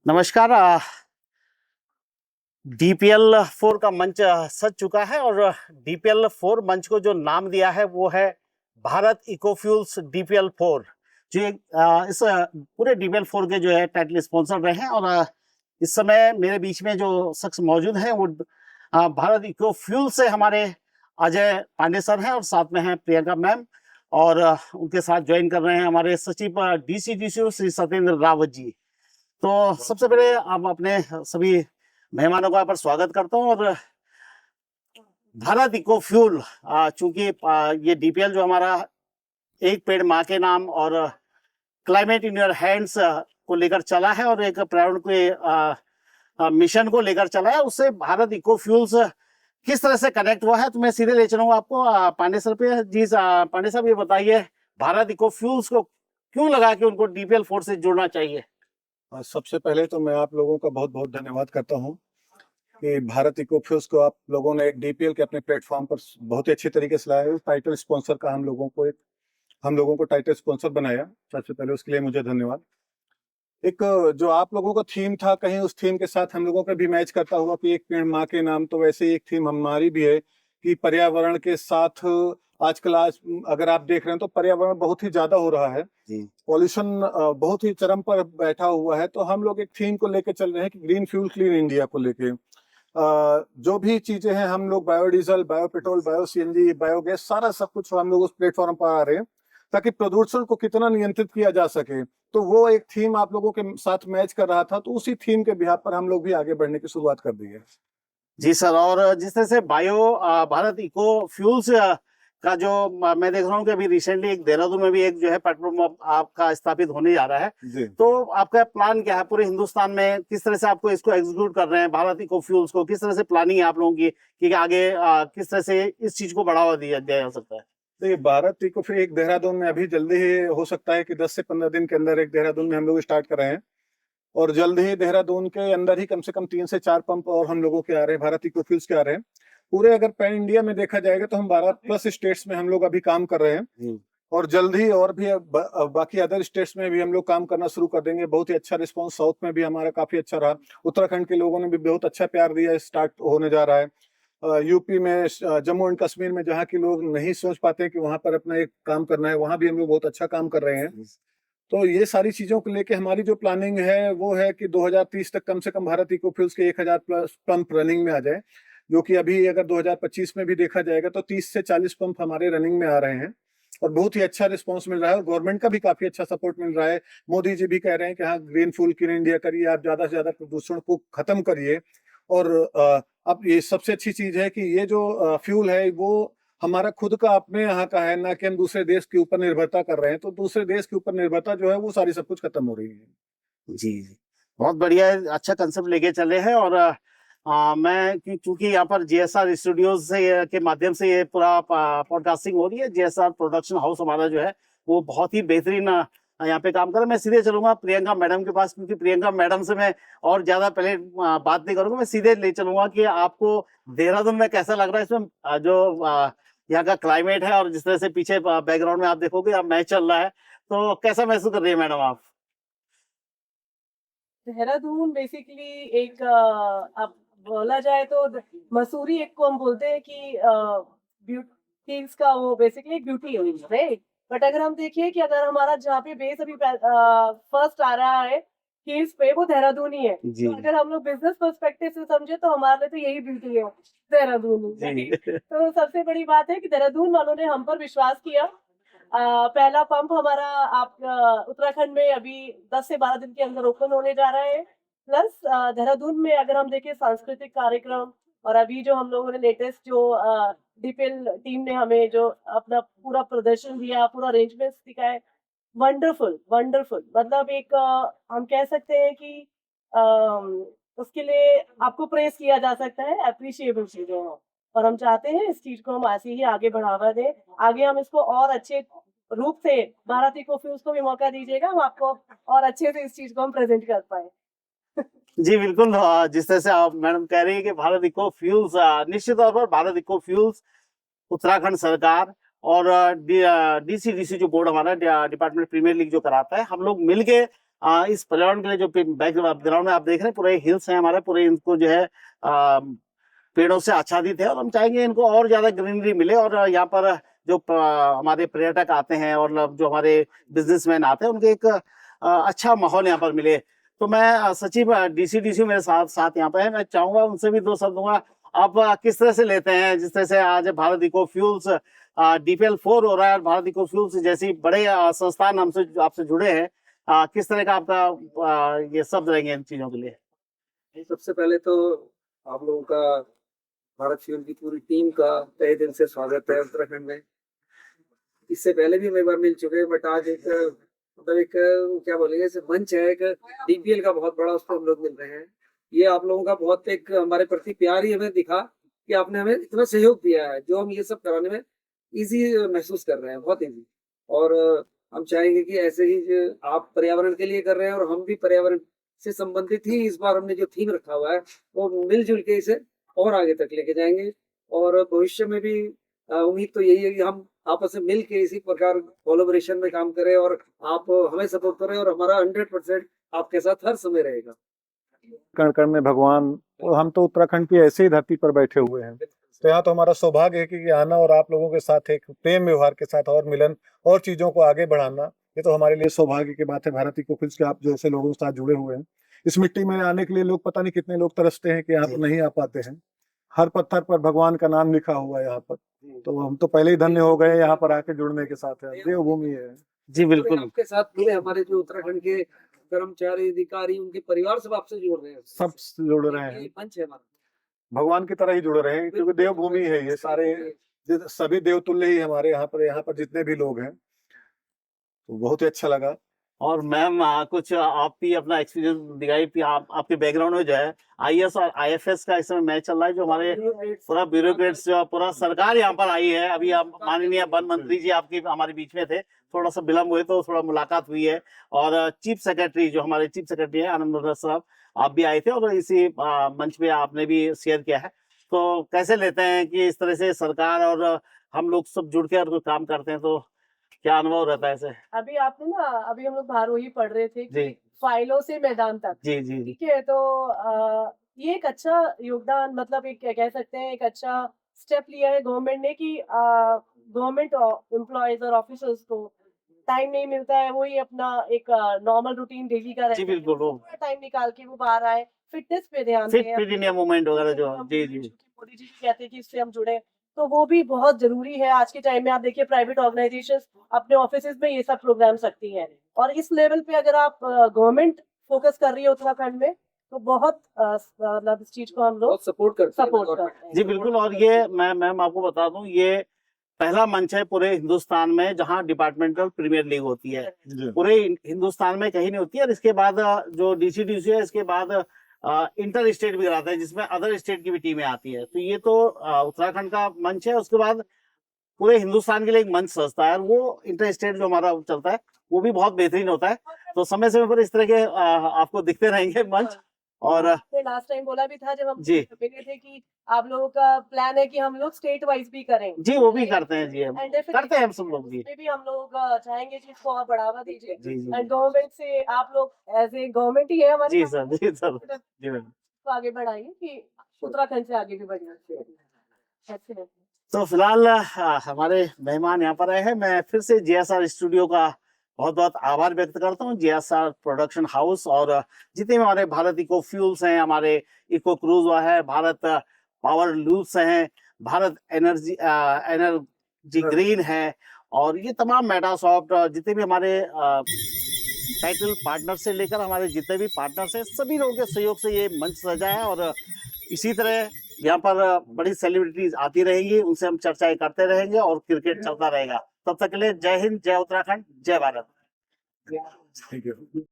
नमस्कार। डीपीएल 4 का मंच सज चुका है और डीपीएल 4 मंच को जो नाम दिया है वो है भारत इकोफ्यूल्स डीपीएल 4। जो इस पूरे डीपीएल 4 के जो है टाइटल स्पॉन्सर रहे हैं। और इस समय मेरे बीच में जो शख्स मौजूद है वो भारत इकोफ्यूल से हमारे अजय पांडे सर हैं और साथ में हैं प्रियंका मैम। और उनके साथ ज्वाइन कर रहे हैं हमारे सचिव डीसीडीसी श्री सत्येंद्र रावत जी। तो सबसे पहले आप अपने सभी मेहमानों का यहाँ पर स्वागत करता हूँ। और भारत इको फ्यूल, चूंकि ये डीपीएल जो हमारा एक पेड़ माँ के नाम और क्लाइमेट इन योर हैंड्स को लेकर चला है और एक पर्यावरण के मिशन को लेकर चला है, उससे भारत इको फ्यूल्स किस तरह से कनेक्ट हुआ है तो मैं सीधे ले चलूंगा आपको पांडे सर पे। जी पांडे साहब, ये बताइए भारत इको फ्यूल्स को क्यों लगा कि उनको डीपीएल 4 से जुड़ना चाहिए? सबसे पहले तो मैं आप लोगों का बहुत बहुत धन्यवाद करता हूं कि भारत इकोफ्यूल्स को आप लोगों ने एक डीपीएल के अपने प्लेटफॉर्म पर बहुत ही अच्छी तरीके से लाया। टाइटल स्पॉन्सर का हम लोगों को टाइटल स्पॉन्सर बनाया। सबसे पहले उसके लिए मुझे धन्यवाद। एक जो आप लोगों का थीम था, कहीं उस थीम के साथ हम लोगों का भी मैच करता हुआ कि एक पेड़ माँ के नाम, तो वैसे ही एक थीम हमारी भी है कि पर्यावरण के साथ आजकल अगर आप देख रहे हैं तो पर्यावरण बहुत ही ज्यादा हो रहा है, पॉल्यूशन बहुत ही चरम पर बैठा हुआ है। तो हम लोग एक थीम को लेके चल रहे हैं कि ग्रीन फ्यूल क्लीन इंडिया को लेके जो भी चीजें हैं, हम लोग बायोडीजल, बायोपेट्रोल, बायो सीएनजी, बायोगैस, सारा सब कुछ हम लोग उस प्लेटफॉर्म पर आ रहे हैं ताकि प्रदूषण को कितना नियंत्रित किया जा सके। तो वो एक थीम आप लोगों के साथ मैच कर रहा था, तो उसी थीम के बिहाफ पर हम लोग भी आगे बढ़ने की शुरुआत कर दी है। जी सर। और जिस तरह से भारत इको फ्यूल्स का जो मैं देख रहा हूँ कि अभी रिसेंटली एक देहरादून में भी एक जो है पेट्रोल पंप आपका स्थापित होने जा रहा है, तो आपका प्लान क्या है पूरे हिंदुस्तान में? किस तरह से आपको इसको एग्जीक्यूट कर रहे हैं भारत इको फ्यूल्स को? किस तरह से प्लानिंग है आप लोगों की कि आगे किस तरह से इस चीज को बढ़ावा दिया जा सकता है? देखिए, भारत इको फ्यूल एक देहरादून में अभी जल्दी ही हो सकता है कि 10 से 15 दिन के अंदर एक देहरादून में हम लोग स्टार्ट कर रहे हैं। और जल्द ही देहरादून के अंदर ही कम से कम 3 से 4 पंप और हम लोगों के आ रहे हैं, भारत इकोफ्यूल्स के आ रहे हैं। पूरे अगर पैन इंडिया में देखा जाएगा तो हम 12+ स्टेट्स में हम लोग अभी काम कर रहे हैं और जल्द ही और भी बाकी अदर स्टेट्स में भी हम लोग काम करना शुरू कर देंगे। बहुत ही अच्छा रिस्पांस साउथ में भी हमारा काफी अच्छा रहा। उत्तराखंड के लोगों ने भी बहुत अच्छा प्यार दिया। स्टार्ट होने जा रहा है यूपी में, जम्मू एंड कश्मीर में, जहाँ के लोग नहीं सोच पाते कि वहां पर अपना एक काम करना है, वहां भी हम लोग बहुत अच्छा काम कर रहे हैं। तो ये सारी चीजों को लेके हमारी जो प्लानिंग है वो है कि 2030 तक कम से कम भारत इकोफ्यूल्स के 1000+ पंप रनिंग में आ जाए, जो कि अभी अगर 2025 में भी देखा जाएगा तो 30 से 40 पंप हमारे रनिंग में आ रहे हैं और बहुत ही अच्छा रिस्पांस मिल रहा है और गवर्नमेंट का भी काफी अच्छा सपोर्ट मिल रहा है। मोदी जी भी कह रहे हैं कि हाँ, ग्रीन फ्यूल क्लीन इंडिया करिए, आप ज्यादा से ज्यादा प्रदूषण को खत्म करिए। और अब ये सबसे अच्छी चीज है कि ये जो फ्यूल है वो हमारा खुद का अपने यहाँ का है, ना कि हम दूसरे देश के ऊपर निर्भरता कर रहे हैं। तो दूसरे देश के ऊपर निर्भरता जो है वो सारी सब कुछ खत्म हो रही है। जी, बहुत बढ़िया है, अच्छा कंसेप्ट लेके चले हैं। और मैं चूंकि यहाँ पर जीएसआर स्टूडियोज से के माध्यम से ये पूरा पॉडकास्टिंग हो रही है, जीएसआर प्रोडक्शन हाउस हमारा जो है वो बहुत ही बेहतरीन यहाँ पे काम कर रहा है। मैं सीधे चलूंगा प्रियंका मैडम के पास, क्योंकि प्रियंका मैडम से मैं और ज्यादा पहले बात नहीं करूंगा। मैं सीधे ले चलूंगा कि आपको देहरादून में कैसा लग रहा है। इसमें जो यहाँ का क्लाइमेट है और जिस तरह से पीछे बैकग्राउंड में आप देखोगे अब मैच चल रहा है, तो कैसा महसूस कर रही है मैडम आप? देहरादून बेसिकली एक अब बोला जाए तो मसूरी एक को हम बोलते हैं कि ब्यूटी का वो बेसिकली एक ब्यूटी है, राइट? बट अगर हम देखिए कि अगर हमारा जहाँ पे बेस अभी फर्स्ट आ रहा है हिल्स पे, वो देहरादून ही है। तो अगर हम लोग बिजनेस पर्सपेक्टिव से समझे तो हमारे लिए तो यही ब्यूटी है, देहरादून। तो सबसे बड़ी बात है कि देहरादून वालों ने हम पर विश्वास किया। पहला पंप हमारा आप उत्तराखंड में अभी 10 से 12 दिन के अंदर ओपन होने जा रहा है। प्लस देहरादून में अगर हम देखें सांस्कृतिक कार्यक्रम, और अभी जो हम लोगों ने लेटेस्ट जो डीपीएल टीम ने हमें जो अपना पूरा प्रदर्शन दिया, पूरा अरेंजमेंट्स दिखाए, वंडरफुल वंडरफुल। मतलब एक हम कह सकते हैं कि उसके लिए आपको प्रेस किया जा सकता है, अप्रिशिएबल चीजें हैं। और हम चाहते हैं इस चीज को हम ऐसे ही आगे बढ़ावा दें। आगे हम इसको और अच्छे रूप से, भारत इकोफ्यूल्स को भी मौका दीजिएगा, हम आपको और अच्छे से इस चीज को हम प्रेजेंट कर पाए। जी बिल्कुल। जिस तरह से आप मैडम कह रही है कि भारत इको फ्यूल्स, निश्चित तौर पर भारत इको फ्यूल्स, उत्तराखंड सरकार और डीसीडीसी जो बोर्ड हमारा डिपार्टमेंट प्रीमियर लीग जो कराता है, हम लोग मिलके इस पर्यावरण के लिए जो बैकग्राउंड में आप देख रहे हैं पूरे हिल्स हैं हमारे, पूरे इनको जो है पेड़ों से आच्छादित है, और हम चाहेंगे इनको और ज्यादा ग्रीनरी मिले, और यहाँ पर जो हमारे पर्यटक आते हैं और जो हमारे बिजनेसमैन आते हैं उनके एक अच्छा माहौल यहाँ पर मिले। तो मैं सचिव डीसी मेरे साथ यहाँ पे है, मैं चाहूंगा उनसे भी दो शब्द दूंगा। आप किस तरह से लेते हैं जिस तरह से आज भारत इको फ्यूल्स DPL4 हो रहा है, भारत इको फ्यूल्स जैसी बड़े संस्थान हमसे आपसे जुड़े हैं, किस तरह का आपका ये शब्द रहेंगे इन चीजों के लिए? सबसे पहले तो आप लोगों का, भारत फ्यूल की पूरी टीम का तहे दिल से स्वागत है उत्तराखंड में। इससे पहले भी हम एक बार मिल चुके हैं, बट आज एक मतलब एक क्या बोलेंगे, जैसे मंच है, एक DPL का बहुत बड़ा, उस पर हम लोग मिल रहे हैं। ये आप लोगों का बहुत एक हमारे प्रति प्यार ही हमें दिखा कि आपने हमें इतना सहयोग दिया है, जो हम ये सब कराने में इजी महसूस कर रहे हैं, बहुत इजी। और हम चाहेंगे कि ऐसे ही जो आप पर्यावरण के लिए कर रहे हैं और हम भी पर्यावरण से संबंधित ही इस बार हमने जो थीम रखा हुआ है वो मिलजुल के इसे और आगे तक लेके जाएंगे। और भविष्य में भी उम्मीद तो यही है कि हम आपस में मिल के इसी प्रकार कोलैबोरेशन में काम करें और आप हमें सपोर्ट करें, और हमारा 100% आपके साथ हर समय रहेगा। कण कण में भगवान, और हम तो उत्तराखंड की ऐसी ही धरती पर बैठे हुए हैं, तो यहाँ तो हमारा सौभाग्य है कि आना और आप लोगों के साथ एक प्रेम व्यवहार के साथ और मिलन और चीजों को आगे बढ़ाना, ये तो हमारे लिए सौभाग्य की बात है। भारत इको फ्यूल्स के आप जैसे लोगों के साथ जुड़े हुए हैं। इस मिट्टी में आने के लिए लोग पता नहीं कितने लोग तरसते हैं कि यहाँ पर नहीं आ पाते हैं। हर पत्थर पर भगवान का नाम लिखा हुआ है यहाँ पर, तो हम तो पहले ही धन्य हो गए यहाँ पर आके जुड़ने के साथ। है देवभूमि है जी बिल्कुल, आपके साथ पूरे हमारे जो उत्तराखंड के कर्मचारी, अधिकारी, उनके परिवार सब आपसे जुड़ रहे हैं, सब जुड़ रहे हैं, ये मंच है हमारा। भगवान की तरह ही जुड़ रहे हैं, क्योंकि देवभूमि है ये। सारे सभी देवतुल्य ही हमारे यहाँ पर जितने भी लोग हैं, तो बहुत ही अच्छा लगा। और मैम कुछ आप भी अपना एक्सपीरियंस दिखाई कि आपके बैकग्राउंड में जो है IAS और IFS का इस समय मैच चल रहा है, जो हमारे पूरा ब्यूरोक्रेट्स जो पूरा सरकार यहाँ पर आई है। अभी आप माननीय वन मंत्री जी आपके हमारे बीच में थे, थोड़ा सा विलम्ब हुए तो थोड़ा मुलाकात हुई है, और चीफ सेक्रेटरी जो हमारे चीफ सेक्रेटरी है आनंद मर्दन साहब, आप भी आए थे और इसी मंच पे आपने भी शेयर किया है। तो कैसे लेते हैं कि इस तरह से सरकार और हम लोग सब जुड़ के और काम करते हैं, तो क्या अनुभव रहता है ऐसे? अभी आपने ना, अभी हम लोग भारोही पढ़ रहे थे कि जी। फाइलों से मैदान तक, जी जी जी ठीक है। तो ये एक अच्छा योगदान, मतलब एक कह सकते हैं एक अच्छा स्टेप लिया है गवर्नमेंट ने कि गवर्नमेंट एम्प्लॉयज और ऑफिसर्स को टाइम नहीं मिलता है, वही अपना एक नॉर्मल रूटीन डेली का जी रहता है, बिल्कुल, वो टाइम निकाल के वो बाहर आए, फिटनेस पे ध्यान फिट दें। फिट इंडिया मूवमेंट वगैरह जो, जी जी मोदी जी भी कहते हैं कि इससे हम जुड़े, तो वो भी बहुत जरूरी है आज के टाइम में। आप देखिए प्राइवेट ऑर्गेनाइजेशंस अपने ऑफिसेज में ये सब प्रोग्राम्स रखती हैं, और इस लेवल पे अगर आप गवर्नमेंट फोकस कर रही है उत्तराखंड में, तो बहुत मतलब इस चीज को हम लोग बहुत सपोर्ट करते हैं। जी बिल्कुल। और ये मैम आपको बता दूं, ये पहला मंच है पूरे हिंदुस्तान में जहां डिपार्टमेंटल प्रीमियर लीग होती है, पूरे हिंदुस्तान में कहीं नहीं होती है। और इसके बाद जो DCDC है, इसके बाद इंटर स्टेट भी कराता है, जिसमें अदर स्टेट की भी टीमें आती है। तो ये तो उत्तराखंड का मंच है, उसके बाद पूरे हिंदुस्तान के लिए एक मंच सजता है, और वो इंटर स्टेट जो हमारा चलता है वो भी बहुत बेहतरीन होता है। तो समय समय पर इस तरह के आपको दिखते रहेंगे मंच। और लास्ट टाइम बोला भी था जब हम जी मिले थे कि आप लोगों का प्लान है कि हम लोग स्टेट वाइज भी करें। जी, वो भी करते हैं जी, हम And करते हैं हम सब लोग जी उसमें भी हम लोग चाहेंगे कि इसको और बढ़ावा दीजिए, जी जी एंड गवर्नमेंट से आप लोग एज ए गवर्नमेंट ही है हमारे, जी सर, जी सर, जी मैम। तो आगे बढ़ाइए कि उत्तराखंड से आगे भी बढ़िए। अच्छे हैं। तो फिलहाल हमारे मेहमान यहाँ पर आए हैं। मैं फिर से JSR स्टूडियो का बहुत बहुत आभार व्यक्त करता हूँ, JSR प्रोडक्शन हाउस, और जितने भी हमारे भारत इको फ्यूल्स हैं, हमारे इको क्रूज है, भारत पावर लूप्स हैं, भारत एनर्जी ग्रीन है, और ये तमाम मेटासॉफ्ट, जितने भी हमारे टाइटल पार्टनर से लेकर हमारे जितने भी पार्टनर्स हैं, सभी लोगों के सहयोग से ये मंच सजा है। और इसी तरह यहाँ पर बड़ी सेलिब्रिटीज आती रहेंगी, उनसे हम चर्चाएं करते रहेंगे, और क्रिकेट चलता रहेगा। तब तक के लिए जय हिंद, जय उत्तराखंड, जय भारत। Thank you.